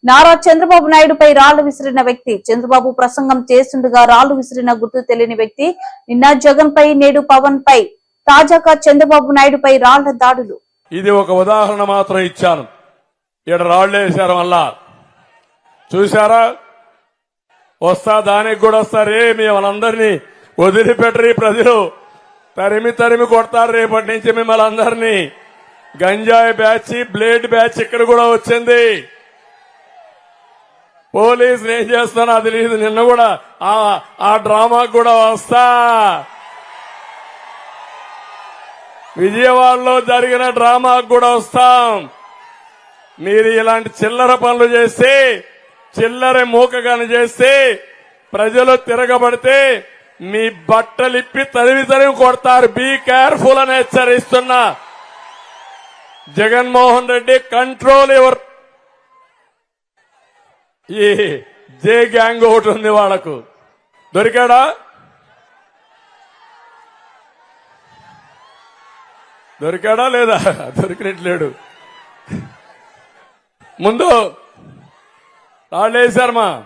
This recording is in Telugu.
నారా చంద్రబాబు నాయుడుపై రాళ్లు విసిరిన వ్యక్తి. చంద్రబాబు ప్రసంగం చేస్తుండగా రాళ్లు విసిరిన గుర్తు తెలియని వ్యక్తి. నిన్న జగన్ పై, నేడు పవన్ పై, తాజాగా చంద్రబాబు నాయుడుపై రాళ్ల దాడులు. ఇది ఒక ఉదాహరణ మాత్రం ఇచ్చాను. ఇక్కడ రాళ్లు వేశారు. మళ్ళా చూశారా? వస్తా దానికి కూడా వస్తారే. మిమ్మల్ని వదిలిపెట్టరు. ప్రజలు తరిమి కొడతారు. రేపటి నుంచి మిమ్మల్ని అందరినీ. గంజాయి బ్యాచ్, బ్లేడ్ బ్యాచ్ ఇక్కడ కూడా వచ్చింది. పోలీసులు ఏం చేస్తానో అది తెలియదు. నిన్న కూడా ఆ డ్రామాకు కూడా వస్తా. విజయవాడలో జరిగిన డ్రామాకు కూడా వస్తాం. మీరు ఇలాంటి చిల్లర పనులు చేస్తే, చిల్లర మూకగాని చేస్తే, ప్రజలు తిరగబడితే మీ బట్టలిప్పి తరిమి కొడతారు. బీ కేర్ఫుల్ అని హెచ్చరిస్తున్నా. Jaganmohan Reddy, control your. ఈ జే గ్యాంగ్ ఒకటి ఉంది. వాళ్లకు దొరికాడా? లేదా? దొరికినట్లేడు. ముందు రాళ్ళేశారమ్మా.